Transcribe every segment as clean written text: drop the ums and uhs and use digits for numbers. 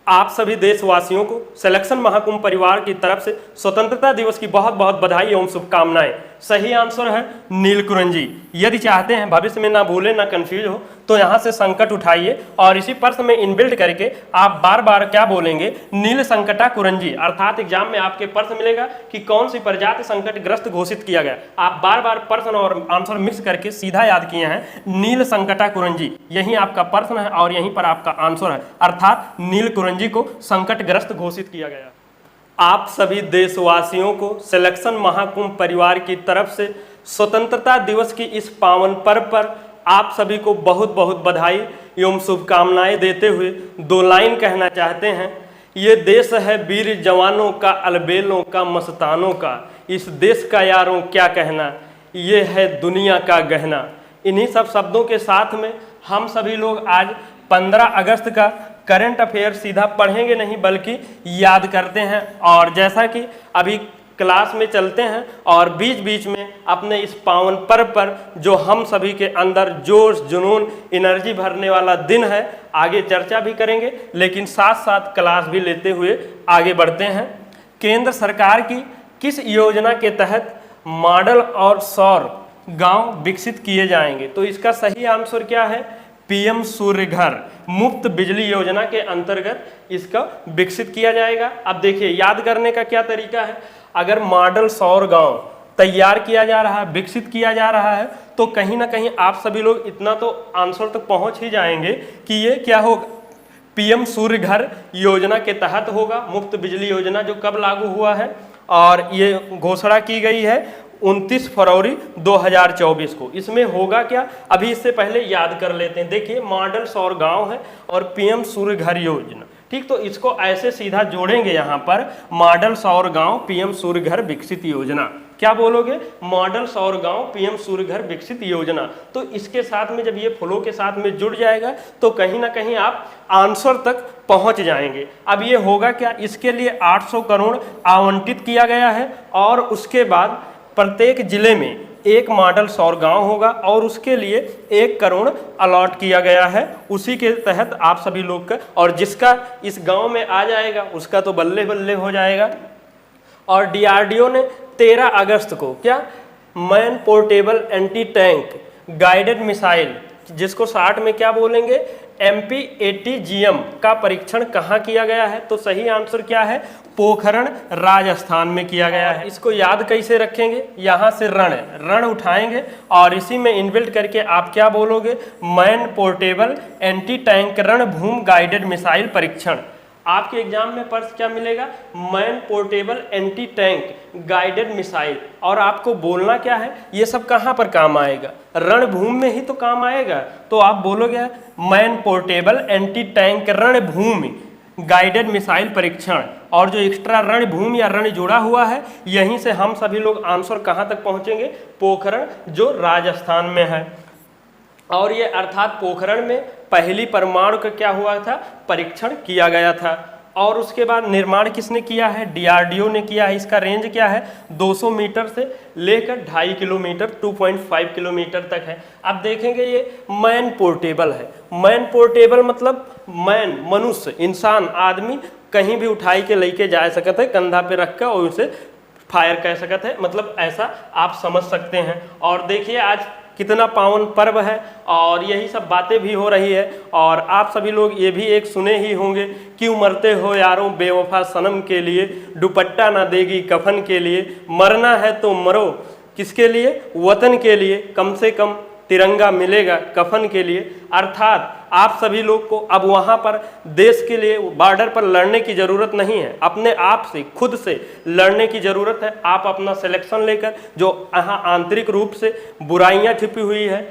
आप सभी देशवासियों को सिलेक्शन महाकुंभ परिवार की तरफ से स्वतंत्रता दिवस की बहुत बहुत बधाई एवं शुभकामनाएं। सही आंसर है नीलकुरंजी। यदि चाहते हैं भविष्य में ना भूलें ना कंफ्यूज हो तो यहाँ से संकट उठाइए और इसी प्रश्न में इनबिल्ट करके आप बार बार क्या बोलेंगे, नील संकटा कुरंजी। अर्थात एग्जाम में आपके प्रश्न मिलेगा कि कौन सी प्रजाति संकटग्रस्त घोषित किया गया। आप बार बार प्रश्न और आंसर मिक्स करके सीधा याद किए हैं नील संकटा कुरंजी। यही आपका प्रश्न है और यहीं पर आपका आंसर है, अर्थात नील कुरंजी को संकटग्रस्त घोषित किया गया। आप सभी देशवासियों को सिलेक्शन महाकुंभ परिवार की तरफ से स्वतंत्रता दिवस की इस पावन पर्व पर आप सभी को बहुत बहुत बधाई एवं शुभकामनाएं देते हुए दो लाइन कहना चाहते हैं। ये देश है वीर जवानों का, अलबेलों का, मस्तानों का। इस देश का यारों क्या कहना, ये है दुनिया का गहना। इन्हीं सब शब्दों के साथ में हम सभी लोग आज 15 अगस्त का करंट अफेयर सीधा पढ़ेंगे नहीं बल्कि याद करते हैं। और जैसा कि अभी क्लास में चलते हैं और बीच बीच में अपने इस पावन पर्व पर जो हम सभी के अंदर जोश जुनून एनर्जी भरने वाला दिन है, आगे चर्चा भी करेंगे लेकिन साथ साथ क्लास भी लेते हुए आगे बढ़ते हैं। केंद्र सरकार की किस योजना के तहत मॉडल और सौर गांव विकसित किए जाएंगे? तो इसका सही आंसर क्या है? पीएम सूर्य घर मुफ्त बिजली योजना के अंतर्गत इसका विकसित किया जाएगा। अब देखिए याद करने का क्या तरीका है। अगर मॉडल सौर गांव तैयार किया जा रहा है, विकसित किया जा रहा है, तो कहीं ना कहीं आप सभी लोग इतना तो आंसर तक पहुंच ही जाएंगे कि ये क्या होगा, पीएम सूर्य घर योजना के तहत होगा। मुफ्त बिजली योजना जो कब लागू हुआ है और ये घोषणा की गई है 29 फरवरी 2024 को। इसमें होगा क्या, अभी इससे पहले याद कर लेते हैं। देखिए मॉडल सौर गांव है और पीएम सूर्य घर योजना, ठीक, तो इसको ऐसे सीधा जोड़ेंगे यहाँ पर, मॉडल सौर गांव पीएम सूर्य घर विकसित योजना। क्या बोलोगे? मॉडल सौर गांव पीएम सूर्य घर विकसित योजना। तो इसके साथ में जब ये फ्लो के साथ में जुड़ जाएगा तो कहीं ना कहीं आप आंसर तक पहुंच जाएंगे। अब ये होगा क्या, इसके लिए 800 करोड़ आवंटित किया गया है और उसके बाद प्रत्येक जिले में एक मॉडल सौर गांव होगा और उसके लिए 1 करोड़ अलॉट किया गया है। उसी के तहत आप सभी लोग का, और जिसका इस गांव में आ जाएगा उसका तो बल्ले बल्ले हो जाएगा। और डीआरडीओ ने 13 अगस्त को क्या, man portable anti tank guided missile, जिसको शॉर्ट में क्या बोलेंगे, MP-80GM का परीक्षण कहाँ किया गया है? तो सही आंसर क्या है? पोखरण राजस्थान में किया गया है। इसको याद कैसे रखेंगे? यहाँ से रण उठाएंगे और इसी में इनबिल्ट करके आप क्या बोलोगे, मैन पोर्टेबल एंटी टैंक रणभूमि गाइडेड मिसाइल परीक्षण। आपके एग्जाम में पर्स क्या मिलेगा, man portable anti tank guided missile. और आपको बोलना क्या है, ये सब कहाँ पर काम आएगा, रणभूमि में ही तो काम आएगा। तो आप बोलोगे मैन पोर्टेबल एंटी टैंक रणभूमि गाइडेड मिसाइल परीक्षण। और जो एक्स्ट्रा रणभूमि या रण जुड़ा हुआ है, यहीं से हम सभी लोग आंसर कहाँ तक पहुँचेंगे, पोखरण जो राजस्थान में है। और ये अर्थात पोखरण में पहली परमाणु का क्या हुआ था, परीक्षण किया गया था। और उसके बाद निर्माण किसने किया है, डीआरडीओ ने किया है। इसका रेंज क्या है, 200 मीटर से लेकर 2.5 किलोमीटर 2.5 किलोमीटर तक है। अब देखेंगे ये मैन पोर्टेबल है। मैन पोर्टेबल मतलब मैन मनुष्य, इंसान, आदमी कहीं भी उठाई के लेके जा सकते है, कंधा पे रख कर और उसे फायर कह सकते हैं, मतलब ऐसा आप समझ सकते हैं। और देखिए आज कितना पावन पर्व है और यही सब बातें भी हो रही है। और आप सभी लोग ये भी एक सुने ही होंगे, क्यों मरते हो यारों बेवफा सनम के लिए, दुपट्टा ना देगी कफन के लिए, मरना है तो मरो किसके लिए, वतन के लिए, कम से कम तिरंगा मिलेगा कफन के लिए। अर्थात आप सभी लोग को अब वहाँ पर देश के लिए बॉर्डर पर लड़ने की ज़रूरत नहीं है, अपने आप से खुद से लड़ने की ज़रूरत है। आप अपना सिलेक्शन लेकर, जो यहाँ आंतरिक रूप से बुराइयाँ छिपी हुई है,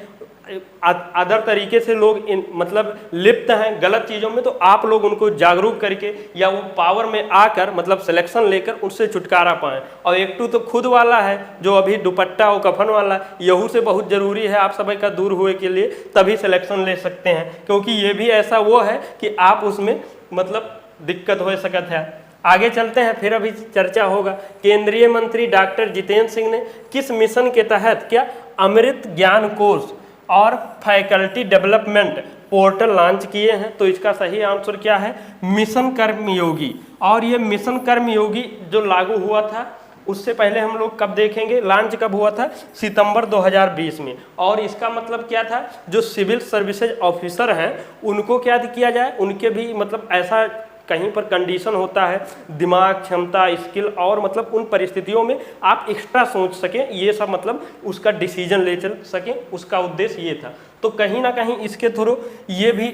अदर तरीके से लोग मतलब लिप्त हैं गलत चीज़ों में, तो आप लोग उनको जागरूक करके या वो पावर में आकर मतलब सिलेक्शन लेकर उससे छुटकारा पाएँ। और एक तो खुद वाला है जो अभी दुपट्टा और कफन वाला, यहू से बहुत ज़रूरी है आप सभी का दूर हुए के लिए, तभी सिलेक्शन ले सकते हैं। क्योंकि ये भी ऐसा वो है कि आप उसमें मतलब दिक्कत हो सकता है। आगे चलते हैं, फिर अभी चर्चा होगा। केंद्रीय मंत्री डॉक्टर जितेंद्र सिंह ने किस मिशन के तहत क्या, अमृत ज्ञान कोष और फैकल्टी डेवलपमेंट पोर्टल लॉन्च किए हैं। तो इसका सही आंसर क्या है? मिशन कर्मयोगी। और ये मिशन कर्मयोगी जो लागू हुआ था उससे पहले हम लोग कब देखेंगे, लॉन्च कब हुआ था? सितंबर 2020 में। और इसका मतलब क्या था, जो सिविल सर्विसेज ऑफिसर हैं उनको क्या किया जाए, उनके भी मतलब ऐसा कहीं पर कंडीशन होता है, दिमाग, क्षमता, स्किल और मतलब उन परिस्थितियों में आप एक्स्ट्रा सोच सकें, ये सब मतलब उसका डिसीजन ले चल सकें, उसका उद्देश्य ये था। तो कहीं ना कहीं इसके थ्रू ये भी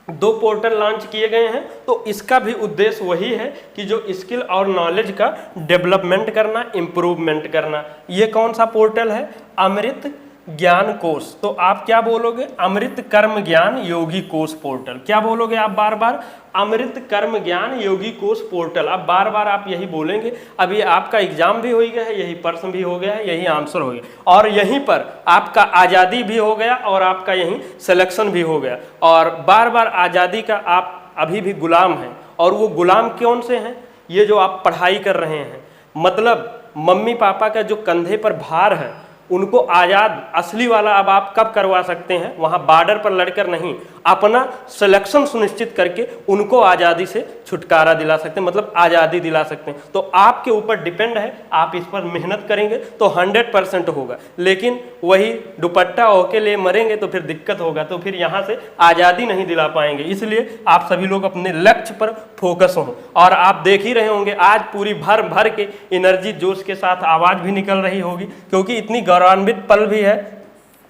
2 पोर्टल लॉन्च किए गए हैं। तो इसका भी उद्देश्य वही है कि जो स्किल और नॉलेज का डेवलपमेंट करना, इम्प्रूवमेंट करना। ये कौन सा पोर्टल है? अमृत ज्ञान कोश। तो आप क्या बोलोगे? अमृत कर्म ज्ञान योगी कोश पोर्टल। क्या बोलोगे आप बार बार? अमृत कर्म ज्ञान योगी कोश पोर्टल। अब बार बार आप यही बोलेंगे। अब ये आपका एग्जाम भी हो गया है, यही प्रश्न भी हो गया है, यही आंसर हो गया और यहीं पर आपका आज़ादी भी हो गया और आपका यहीं सिलेक्शन भी हो गया। और बार बार आज़ादी का आप अभी भी गुलाम हैं। और वो गुलाम कौन से हैं? ये जो आप पढ़ाई कर रहे हैं, मतलब मम्मी पापा का जो कंधे पर भार है उनको आज़ाद असली वाला अब आप कब करवा सकते हैं? वहाँ बॉर्डर पर लड़कर नहीं, अपना सिलेक्शन सुनिश्चित करके उनको आज़ादी से छुटकारा दिला सकते हैं, मतलब आज़ादी दिला सकते हैं। तो आपके ऊपर डिपेंड है, आप इस पर मेहनत करेंगे तो 100% होगा। लेकिन वही दुपट्टा होके लिए मरेंगे तो फिर दिक्कत होगा, तो फिर यहाँ से आज़ादी नहीं दिला पाएंगे। इसलिए आप सभी लोग अपने लक्ष्य पर फोकस हों। और आप देख ही रहे होंगे आज पूरी भर भर के एनर्जी जोश के साथ आवाज़ भी निकल रही होगी, क्योंकि इतनी गौरवान्वित पल भी है।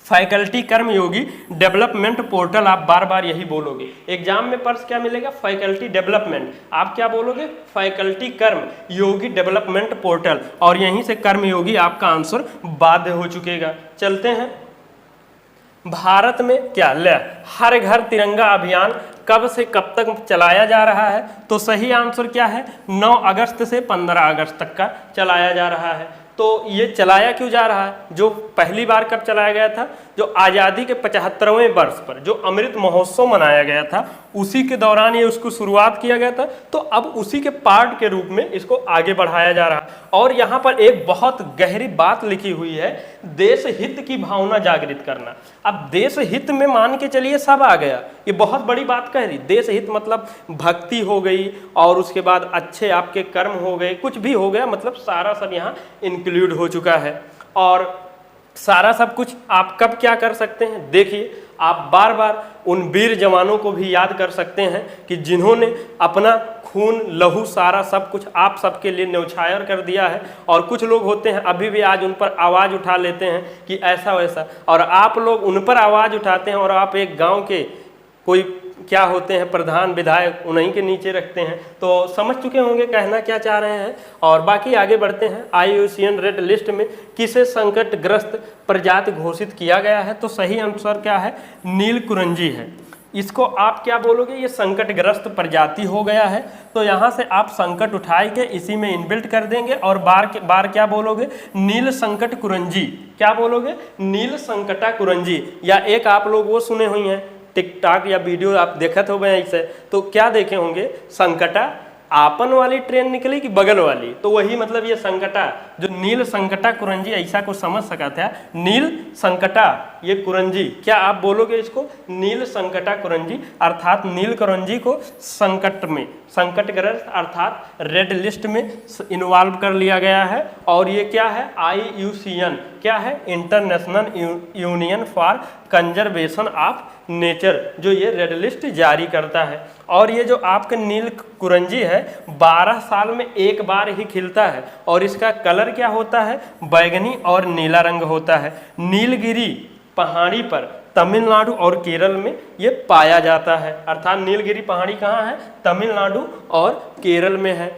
फैकल्टी कर्मयोगी डेवलपमेंट पोर्टल, आप बार बार यही बोलोगे। एग्जाम में पर्स क्या मिलेगा? Faculty development. आप क्या बोलोगे? फैकल्टी कर्म योगी डेवलपमेंट पोर्टल। और यहीं से कर्मयोगी आपका आंसर बाध्य हो चुकेगा। चलते हैं, भारत में क्या हर घर तिरंगा अभियान कब से कब तक चलाया जा रहा है? तो सही आंसर क्या है? 9 अगस्त से 15 अगस्त तक का चलाया जा रहा है। तो ये चलाया क्यों जा रहा है? जो पहली बार कब चलाया गया था? जो आज़ादी के 75वें वर्ष पर जो अमृत महोत्सव मनाया गया था उसी के दौरान ये उसको शुरुआत किया गया था। तो अब उसी के पार्ट के रूप में इसको आगे बढ़ाया जा रहा है। और यहाँ पर एक बहुत गहरी बात लिखी हुई है, देश हित की भावना जागृत करना। अब देश हित में मान के चलिए सब आ गया, ये बहुत बड़ी बात कह रही। देश हित मतलब भक्ति हो गई और उसके बाद अच्छे आपके कर्म हो गए, कुछ भी हो गया, मतलब सारा सब यहाँ इंक्लूड हो चुका है। और सारा सब कुछ आप कब क्या कर सकते हैं? देखिए, आप बार बार उन वीर जवानों को भी याद कर सकते हैं कि जिन्होंने अपना खून, लहू, सारा सब कुछ आप सबके लिए न्यौछावर कर दिया है। और कुछ लोग होते हैं अभी भी आज उन पर आवाज़ उठा लेते हैं कि ऐसा वैसा, और आप लोग उन पर आवाज़ उठाते हैं और आप एक गांव के कोई क्या होते हैं प्रधान विधायक, उन्हीं के नीचे रखते हैं। तो समझ चुके होंगे कहना क्या चाह रहे हैं। और बाकी आगे बढ़ते हैं। IUCN रेड लिस्ट में किसे संकटग्रस्त प्रजाति घोषित किया गया है? तो सही आंसर क्या है? नीलकुरंजी है। इसको आप क्या बोलोगे? ये संकटग्रस्त प्रजाति हो गया है। तो यहाँ से आप संकट उठाए के इसी में इनबिल्ट कर देंगे और बार क्या बोलोगे? नील संकट कुरंजी। क्या बोलोगे? नील संकटा कुरंजी। या एक आप लोग वो सुने हुई हैं टिकटॉक या वीडियो आप देखत हो गए ऐसे, तो क्या देखे होंगे? संकटा आपन वाली ट्रेन निकली कि बगल वाली, तो वही मतलब ये संकटा, जो नील संकटा कुरंजी, ऐसा कुछ समझ सका था। नील संकटा ये कुरंजी, क्या आप बोलोगे इसको? नील संकटा कुरंजी, अर्थात नील कुरंजी को संकट में, संकटग्रस्त अर्थात रेड लिस्ट में इन्वॉल्व कर लिया गया है। और ये क्या है? IUCN क्या है? International union for conservation of nature, जो ये रेड लिस्ट जारी करता है। और ये जो आपका नील कुरंजी है 12 साल में एक बार ही खिलता है और इसका कलर क्या होता है? बैगनी और नीला रंग होता है। नीलगिरी पहाड़ी पर तमिलनाडु और केरल में ये पाया जाता है। अर्थात नीलगिरी पहाड़ी कहाँ है? तमिलनाडु और केरल में है।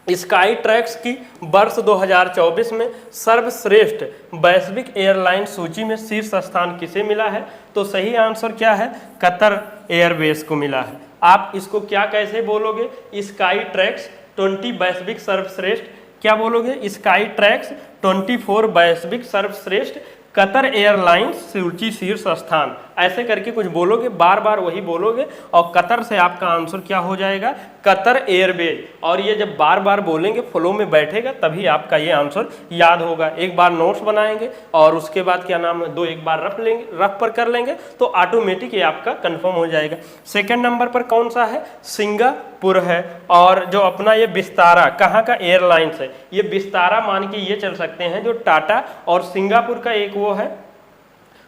स्काई ट्रैक्स की वर्ष 2024 में सर्वश्रेष्ठ वैश्विक एयरलाइन सूची में शीर्ष स्थान किसे मिला है? तो सही आंसर क्या है? कतर एयरवेज को मिला है। आप इसको क्या कैसे बोलोगे? स्काई ट्रैक्स 20 वैश्विक सर्वश्रेष्ठ, क्या बोलोगे? स्काई ट्रैक्स 24 वैश्विक सर्वश्रेष्ठ कतर एयरलाइंस सूची शीर्ष स्थान, ऐसे करके कुछ बोलोगे, बार बार वही बोलोगे और कतर से आपका आंसर क्या हो जाएगा, कतर एयरवेज। और ये जब बार बार बोलेंगे फ्लो में बैठेगा तभी आपका ये आंसर याद होगा। एक बार नोट्स बनाएंगे और उसके बाद क्या नाम है, एक बार रफ लेंगे, रफ पर कर लेंगे तो ऑटोमेटिक ये आपका कंफर्म हो जाएगा। सेकंड नंबर पर कौन सा है, सिंगापुर है। और जो अपना ये विस्तारा कहाँ का एयरलाइंस है, ये विस्तारा मान के ये चल सकते हैं जो टाटा और सिंगापुर का एक वो है,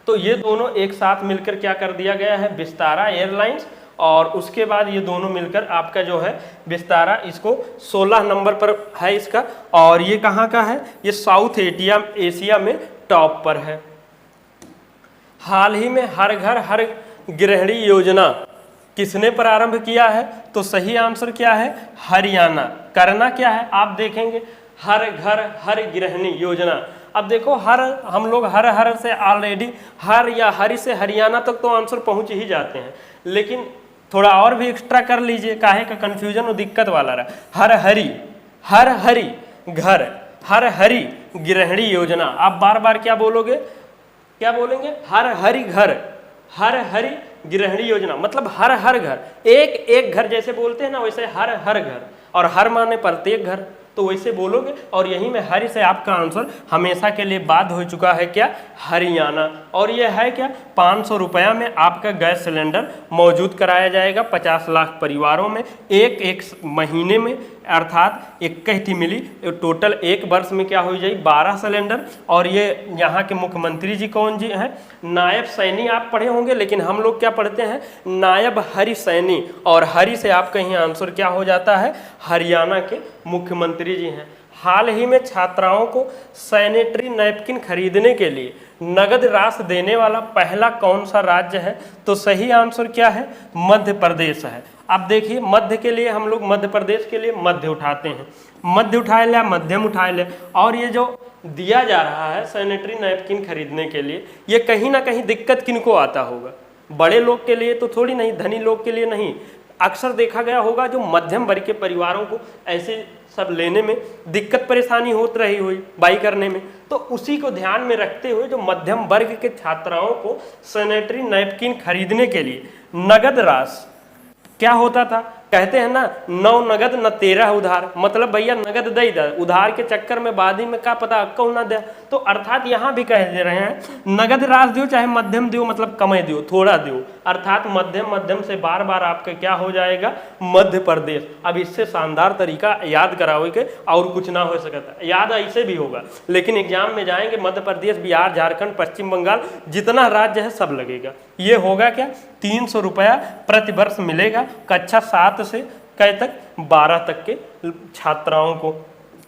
तो ये दोनों एक साथ मिलकर क्या कर दिया गया है, विस्तारा एयरलाइंस। और उसके बाद ये दोनों मिलकर आपका जो है विस्तारा, इसको 16 नंबर पर है इसका। और ये कहाँ का है, ये साउथ एशिया में टॉप पर है। हाल ही में हर घर हर गृहिणी योजना किसने प्रारंभ किया है, तो सही आंसर क्या है, हरियाणा। करना क्या है आप देखेंगे, हर घर हर गृहिणी योजना। अब देखो हर, हम लोग हर से ऑलरेडी हर या हरी से हरियाणा तक तो आंसर पहुंच ही जाते हैं, लेकिन थोड़ा और भी एक्स्ट्रा कर लीजिए, काहे का कंफ्यूजन और दिक्कत वाला रहा। हर हरी घर हर हरी गृहिणी योजना, आप बार बार क्या बोलोगे, क्या बोलेंगे, हर हरी घर हर हरी गृहिणी योजना, मतलब हर घर, एक घर जैसे बोलते हैं ना वैसे हर घर, और हर माने प्रत्येक घर, तो वैसे बोलोगे। और यही में हरी से आपका आंसर हमेशा के लिए बात हो चुका है क्या, हरियाणा। और ये है क्या, 500 रुपया में आपका गैस सिलेंडर मौजूद कराया जाएगा 50 लाख परिवारों में, एक महीने में, अर्थात 21 मिली, टोटल एक वर्ष में क्या हो जाएगी 12 सिलेंडर। और ये यहाँ के मुख्यमंत्री जी कौन जी हैं, नायब सैनी आप पढ़े होंगे, लेकिन हम लोग क्या पढ़ते हैं, नायब हरि सैनी। और हरि से आपका ही आंसर क्या हो जाता है, हरियाणा के मुख्यमंत्री जी हैं। हाल ही में छात्राओं को सैनिटरी नैपकिन खरीदने के लिए नगद राशि देने वाला पहला कौन सा राज्य है, तो सही आंसर क्या है, मध्य प्रदेश है। अब देखिए मध्य के लिए हम लोग मध्य प्रदेश के लिए मध्य उठाते हैं, मध्य उठाए लिया, मध्यम उठाए लिया। और ये जो दिया जा रहा है सैनिटरी नैपकिन खरीदने के लिए, ये कहीं ना कहीं दिक्कत किनको आता होगा, बड़े लोग के लिए तो थोड़ी नहीं, धनी लोग के लिए नहीं। अक्सर देखा गया होगा जो मध्यम वर्ग के परिवारों को ऐसे सब लेने में दिक्कत परेशानी होती रही हुई बाई करने में, तो उसी को ध्यान में रखते हुए जो मध्यम वर्ग के छात्राओं को सैनिटरी नैपकिन खरीदने के लिए नगद राशि क्या होता था, कहते हैं ना 9 नगद न 13 उधार, मतलब भैया नगद दे दे, उधार के चक्कर में बादी में क्या पता क्यों ना दे। तो अर्थात यहाँ भी कह दे रहे हैं नगद राशि दियो चाहे मध्यम दियो, मतलब कमे दियो, थोड़ा दियो, अर्थात मध्यम से बार बार आपका क्या हो जाएगा, मध्य प्रदेश। अब इससे शानदार तरीका याद कराओ के और कुछ ना हो सकता, याद ऐसे भी होगा, लेकिन एग्जाम में जाएंगे मध्य प्रदेश, बिहार, झारखंड, पश्चिम बंगाल, जितना राज्य है सब लगेगा। ये होगा क्या, 300 रुपया प्रति वर्ष मिलेगा कक्षा 7 से कै तक 12 तक के छात्राओं को।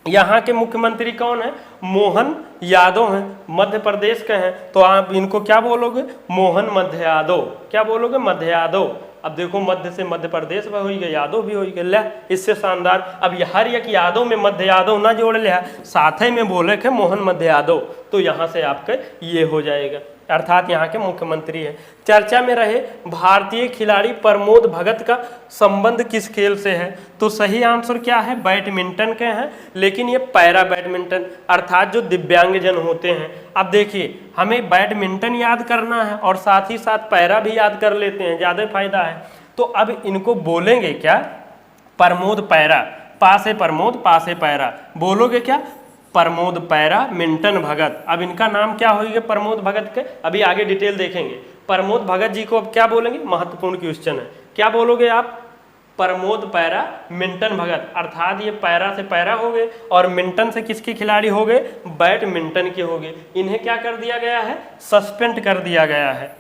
यहाँ के मुख्यमंत्री कौन है, मोहन यादव हैं, मध्य प्रदेश के हैं, तो आप इनको क्या बोलोगे, मोहन मध्य यादव, क्या बोलोगे, मध्य यादव। अब देखो मध्य से मध्य प्रदेश में हो गया, यादव भी हो गया, ले इससे शानदार। अब हर एक यादव में मध्य यादव ना जोड़ लिया, साथ ही में बोले के मोहन मध्य यादव, तो यहाँ से आपका ये हो जाएगा, अर्थात यहाँ के मुख्यमंत्री है। चर्चा में रहे भारतीय खिलाड़ी प्रमोद भगत का संबंध किस खेल से है, तो सही आंसर क्या है, बैडमिंटन के हैं, लेकिन ये पैरा बैडमिंटन, अर्थात जो दिव्यांगजन होते हैं। अब देखिए हमें बैडमिंटन याद करना है और साथ ही साथ पैरा भी याद कर लेते हैं, ज़्यादा फायदा है। तो अब इनको बोलेंगे क्या, प्रमोद पैरा, पासे प्रमोद पासे पैरा, बोलोगे क्या, प्रमोद पैरा मिंटन भगत। अब इनका नाम क्या होगा प्रमोद भगत के, अभी आगे डिटेल देखेंगे। प्रमोद भगत जी को अब क्या बोलेंगे, महत्वपूर्ण क्वेश्चन है, क्या बोलोगे आप, प्रमोद पैरा मिंटन भगत, अर्थात ये पैरा से पैरा हो गए और मिंटन से किसके खिलाड़ी हो गए, बैडमिंटन के हो गए। इन्हें क्या कर दिया गया है, सस्पेंड कर दिया गया है,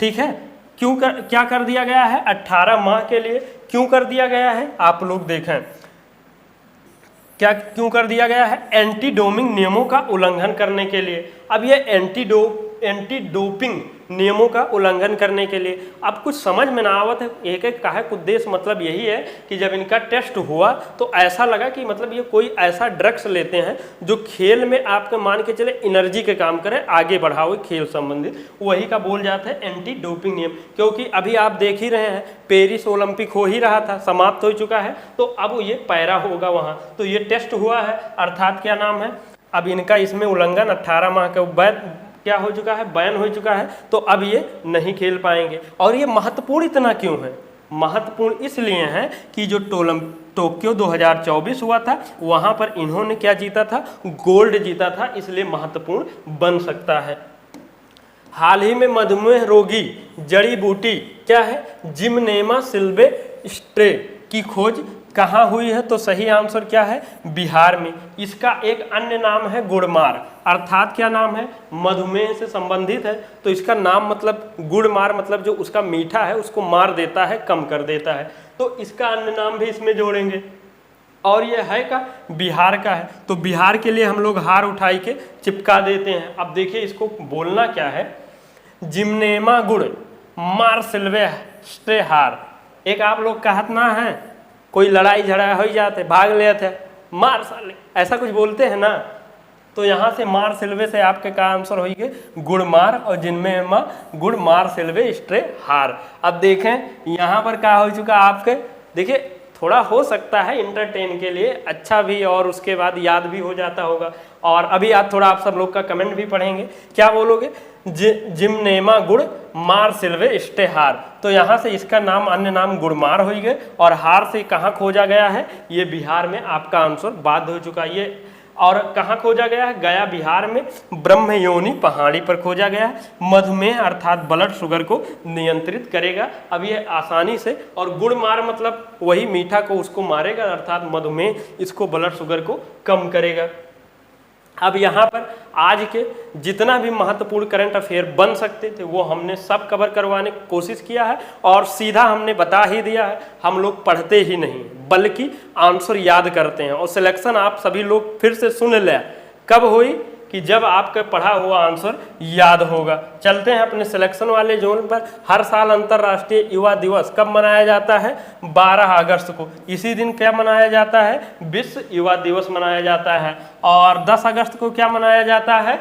ठीक है। क्या कर दिया गया है, 18 माह के लिए। क्यों कर दिया गया है, आप लोग देखें क्या क्यों कर दिया गया है, एंटी डोपिंग नियमों का उल्लंघन करने के लिए। अब ये एंटी डोपिंग नियमों का उल्लंघन करने के लिए, अब कुछ समझ में ना आवत है, एक एक का है उद्देश्य, मतलब यही है कि जब इनका टेस्ट हुआ तो ऐसा लगा कि मतलब ये कोई ऐसा ड्रग्स लेते हैं जो खेल में आपके मान के चले एनर्जी के काम करे, आगे बढ़ाओ खेल संबंधित, वही का बोल जाता है एंटी डोपिंग नियम। क्योंकि अभी आप देख ही रहे हैं पेरिस ओलंपिक हो ही रहा था, समाप्त हो चुका है, तो अब ये पैरा होगा वहाँ, तो ये टेस्ट हुआ है, अर्थात क्या नाम है, अब इनका इसमें उल्लंघन 18 माह के क्या हो चुका है, बैन हो चुका है, तो अब ये नहीं खेल पाएंगे। और ये महत्वपूर्ण इतना क्यों है? महत्वपूर्ण इसलिए है कि जो टोक्यो 2024 हुआ था वहाँ पर इन्होंने क्या जीता था, गोल्ड जीता था, इसलिए महत्वपूर्ण बन सकता है। हाल ही में मधुमेह रोगी जड़ी बूटी क्या है, जिमनेमा सिल्वेस्ट्रे की खोज कहाँ हुई है? तो सही आंसर क्या है, बिहार में। इसका एक अन्य नाम है गुड़मार, अर्थात क्या नाम है, मधुमेह से संबंधित है, तो इसका नाम मतलब गुड़मार, मतलब जो उसका मीठा है उसको मार देता है, कम कर देता है, तो इसका अन्य नाम भी इसमें जोड़ेंगे। और ये है का बिहार का है, तो बिहार के लिए हम लोग हार उठाई के चिपका देते हैं। अब देखिए इसको बोलना क्या है, जिमनेमा गुड़ मार सिल्वेस्ट्रे हार। एक आप लोग कहत ना है, कोई लड़ाई झगड़ा हो जाते भाग ले थे, मार साले, ऐसा कुछ बोलते हैं ना, तो यहाँ से मार सिल्वे से आपके का आंसर होइए गुड़मार, और जिनमें गुड़ मार सिल्वे स्ट्रे हार। अब देखें यहाँ पर क्या हो चुका आपके, देखिए थोड़ा हो सकता है इंटरटेन के लिए अच्छा भी, और उसके बाद याद भी हो जाता होगा। और अभी आज थोड़ा आप सब लोग का कमेंट भी पढ़ेंगे, क्या बोलोगे, जिमनेमा गुड़ मार सिल्वे स्टे हार, तो यहाँ से इसका नाम अन्य नाम गुड़मार हो गए, और हार से कहाँ खोजा गया है, ये बिहार में आपका आंसर बाध्य हो चुका है। ये और कहाँ खोजा गया है, गया बिहार में ब्रह्मयोनी पहाड़ी पर खोजा गया है। मधुमेह अर्थात ब्लड शुगर को नियंत्रित करेगा, अब ये आसानी से, और गुड़ मार मतलब वही मीठा को उसको मारेगा, अर्थात मधुमेह इसको ब्लड शुगर को कम करेगा। अब यहाँ पर आज के जितना भी महत्वपूर्ण करंट अफेयर बन सकते थे वो हमने सब कवर करवाने की कोशिश किया है, और सीधा हमने बता ही दिया है, हम लोग पढ़ते ही नहीं बल्कि आंसर याद करते हैं। और सिलेक्शन आप सभी लोग फिर से सुन लें, कब हुई कि जब आपका पढ़ा हुआ आंसर याद होगा। चलते हैं अपने सिलेक्शन वाले जोन पर। हर साल अंतर्राष्ट्रीय युवा दिवस कब मनाया जाता है, 12 अगस्त को। इसी दिन क्या मनाया जाता है, विश्व युवा दिवस मनाया जाता है। और 10 अगस्त को क्या मनाया जाता है,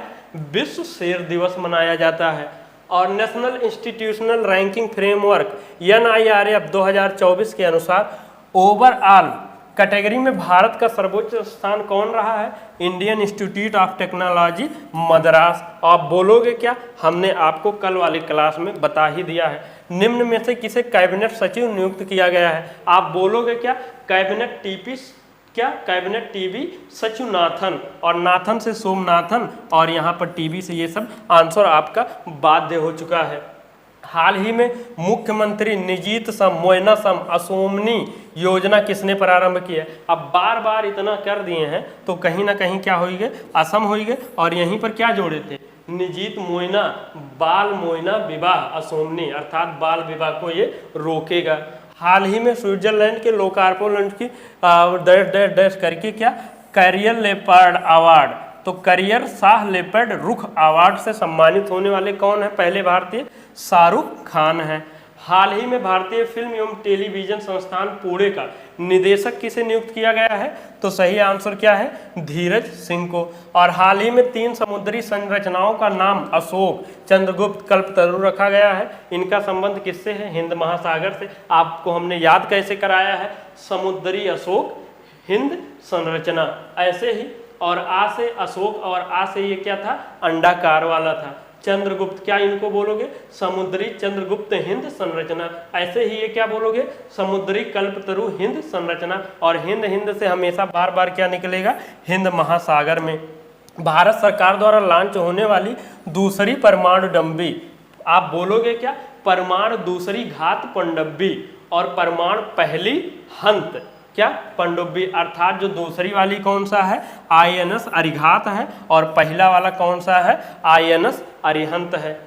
विश्व शेर दिवस मनाया जाता है। और national institutional ranking framework NIRF 2024 के अनुसार ओवरऑल कैटेगरी में भारत का सर्वोच्च स्थान कौन रहा है, Indian institute of technology Madras. आप बोलोगे क्या, हमने आपको कल वाली क्लास में बता ही दिया है। निम्न में से किसे कैबिनेट सचिव नियुक्त किया गया है, आप बोलोगे क्या, कैबिनेट टीपी, क्या कैबिनेट टीबी सचिवनाथन, और नाथन से सोमनाथन, और यहाँ पर टीबी से ये सब आंसर आपका बाध्य हो चुका है। हाल ही में मुख्यमंत्री निजीत सम मोयना सम असोमनी योजना किसने प्रारंभ की है। अब बार बार इतना कर दिए हैं तो कहीं ना कहीं क्या होइगे, असम होइगे, और यहीं पर क्या जोड़े थे, निजीत मोयना, बाल मोयना विवाह असोमनी, अर्थात बाल विवाह को ये रोकेगा। हाल ही में स्विट्जरलैंड के लोकार्पोलैंड की डैश डैश डैश करके क्या, कैरियर लेपर्ड अवार्ड, तो करियर शाह लेपर्ड रुख अवार्ड से सम्मानित होने वाले कौन है, पहले भारतीय, शाहरुख खान है। हाल ही में भारतीय फिल्म एवं टेलीविजन संस्थान पुणे का निदेशक किसे नियुक्त किया गया है, तो सही आंसर क्या है, धीरज सिंह को। और हाल ही में 3 समुद्री संरचनाओं का नाम अशोक, चंद्रगुप्त, कल्पतरु रखा गया है। इनका संबंध किससे है, हिंद महासागर से। आपको हमने याद कैसे कराया है, समुद्री अशोक, हिंद संरचना, ऐसे ही। और आ से अशोक, और आ से ये क्या था, अंडाकार वाला था। चंद्रगुप्त, क्या इनको बोलोगे, समुद्री चंद्रगुप्त हिंद संरचना, ऐसे ही ये क्या बोलोगे, समुद्री कल्पतरु हिंद संरचना। और हिंद हिंद से हमेशा बार बार क्या निकलेगा, हिंद महासागर में। भारत सरकार द्वारा लॉन्च होने वाली दूसरी परमाणु डंबी, आप बोलोगे क्या, परमाणु दूसरी घात पनडुब्बी, और परमाणु पहली हंत क्या, पनडुब्बी, अर्थात जो दूसरी वाली कौन सा है, INS अरिघात है, और पहला वाला कौन सा है, INS अरिहंत है।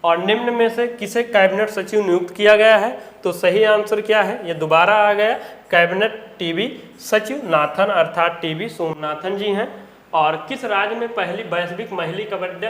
और निम्न में से किसे कैबिनेट सचिव नियुक्त किया गया है, तो सही आंसर क्या है, ये दोबारा आ गया, कैबिनेट टीबी सचिव नाथन, अर्थात टीबी सोमनाथन जी हैं। और किस राज्य में पहली वैश्विक महिला कबड्डी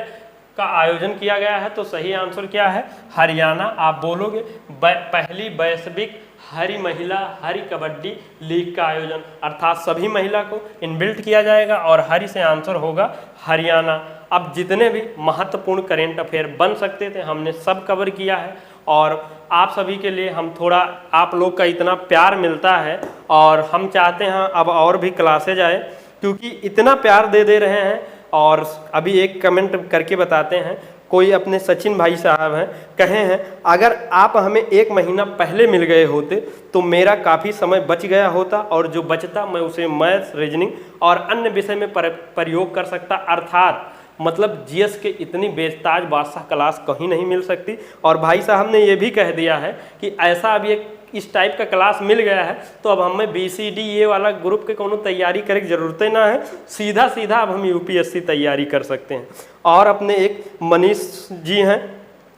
का आयोजन किया गया है, तो सही आंसर क्या है, हरियाणा। आप बोलोगे पहली वैश्विक हरी कबड्डी लीग का आयोजन, अर्थात सभी महिला को इनबिल्ट किया जाएगा, और हरी से आंसर होगा हरियाणा। अब जितने भी महत्वपूर्ण करेंट अफेयर बन सकते थे हमने सब कवर किया है, और आप सभी के लिए हम थोड़ा, आप लोग का इतना प्यार मिलता है, और हम चाहते हैं अब और भी क्लासेज आए, क्योंकि इतना प्यार दे रहे हैं और अभी एक कमेंट करके बताते हैं, कोई अपने सचिन भाई साहब हैं, कहे हैं अगर आप हमें 1 महीना पहले मिल गए होते तो मेरा काफ़ी समय बच गया होता और जो बचता मैं उसे मैथ्स, रीजनिंग और अन्य विषय में प्रयोग कर सकता। अर्थात मतलब जीएस के इतनी बेताज बादशाह क्लास कहीं नहीं मिल सकती। और भाई साहब ने ये भी कह दिया है कि ऐसा अभी एक इस टाइप का क्लास मिल गया है तो अब हमें BCD ये वाला ग्रुप के कोनो तैयारी करे की जरूरत ही ना है, सीधा सीधा अब हम UPSC तैयारी कर सकते हैं। और अपने एक मनीष जी हैं,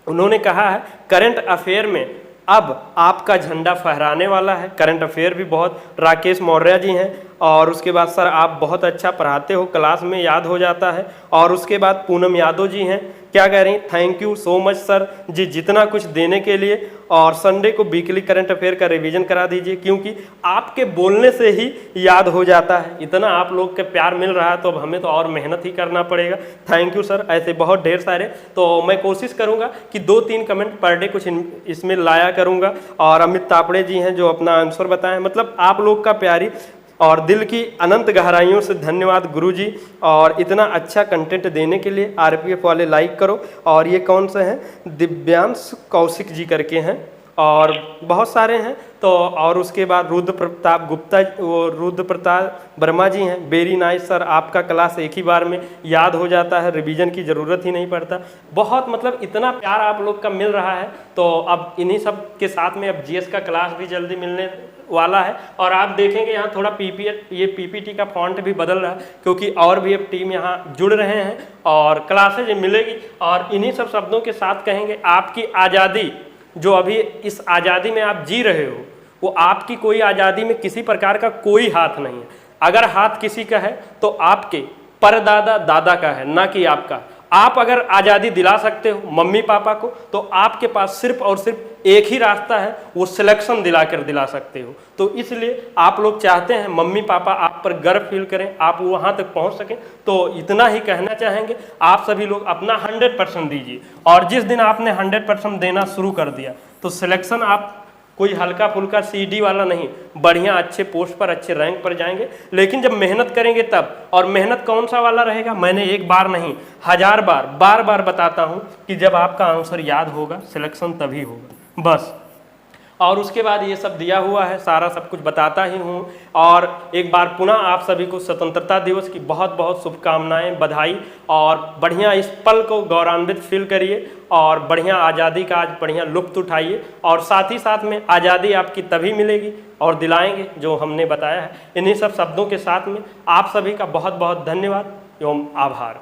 उन्होंने कहा है करंट अफेयर में अब आपका झंडा फहराने वाला है। करंट अफेयर भी बहुत, राकेश मौर्य जी हैं, और उसके बाद सर आप बहुत अच्छा पढ़ाते हो, क्लास में याद हो जाता है। और उसके बाद पूनम यादव जी हैं, क्या कह रही हैं, thank you so much sir ji जितना कुछ देने के लिए, और संडे को वीकली करंट अफेयर का रिवीजन करा दीजिए क्योंकि आपके बोलने से ही याद हो जाता है। इतना आप लोग के प्यार मिल रहा है तो अब हमें तो और मेहनत ही करना पड़ेगा। थैंक यू सर, ऐसे बहुत ढेर सारे। तो मैं कोशिश करूंगा कि 2-3 कमेंट पर डे कुछ इसमें लाया करूंगा। और अमित तापड़े जी हैं जो अपना आंसर बताएं। मतलब आप लोग का प्यारी और दिल की अनंत गहराइयों से धन्यवाद गुरुजी, और इतना अच्छा कंटेंट देने के लिए। RPF वाले लाइक करो। और ये कौन से हैं, दिव्यांश कौशिक जी करके हैं, और बहुत सारे हैं। तो और उसके बाद रुद्र प्रताप गुप्ता, वो रुद्र प्रताप वर्मा जी हैं, वेरी नाइस सर, आपका क्लास एक ही बार में याद हो जाता है, रिवीजन की ज़रूरत ही नहीं पड़ता। बहुत मतलब इतना प्यार आप लोग का मिल रहा है। तो अब इन्हीं सब के साथ में अब GS का क्लास भी जल्दी मिलने वाला है। और आप देखेंगे यहाँ थोड़ा PPT का फॉन्ट भी बदल रहा है क्योंकि और भी अब टीम यहाँ जुड़ रहे हैं और क्लासेज मिलेगी। और इन्हीं सब शब्दों के साथ कहेंगे आपकी आज़ादी जो अभी इस आज़ादी में आप जी रहे हो, वो आपकी कोई आज़ादी में किसी प्रकार का कोई हाथ नहीं है। अगर हाथ किसी का है तो आपके परदादा दादा का है, ना कि आपका। आप अगर आज़ादी दिला सकते हो मम्मी पापा को तो आपके पास सिर्फ और सिर्फ एक ही रास्ता है, वो सिलेक्शन दिलाकर दिला सकते हो। तो इसलिए आप लोग चाहते हैं मम्मी पापा आप पर गर्व फील करें, आप वहाँ तक पहुँच सकें। तो इतना ही कहना चाहेंगे, आप सभी लोग अपना 100% दीजिए। और जिस दिन आपने 100% देना शुरू कर दिया तो सिलेक्शन आप कोई हल्का फुल्का CD वाला नहीं, बढ़िया अच्छे पोस्ट पर अच्छे रैंक पर जाएंगे। लेकिन जब मेहनत करेंगे तब, और मेहनत कौन सा वाला रहेगा, मैंने एक बार नहीं 1000 बार बार बार बताता हूँ कि जब आपका आंसर याद होगा सिलेक्शन तभी होगा बस। और उसके बाद ये सब दिया हुआ है, सारा सब कुछ बताता ही हूँ। और एक बार पुनः आप सभी को स्वतंत्रता दिवस की बहुत बहुत शुभकामनाएं, बधाई। और बढ़िया इस पल को गौरवान्वित फील करिए और बढ़िया आज़ादी का आज बढ़िया लुत्फ़ उठाइए। और साथ ही साथ में आज़ादी आपकी तभी मिलेगी और दिलाएंगे जो हमने बताया है। इन्हीं सब शब्दों के साथ में आप सभी का बहुत बहुत धन्यवाद एवं आभार।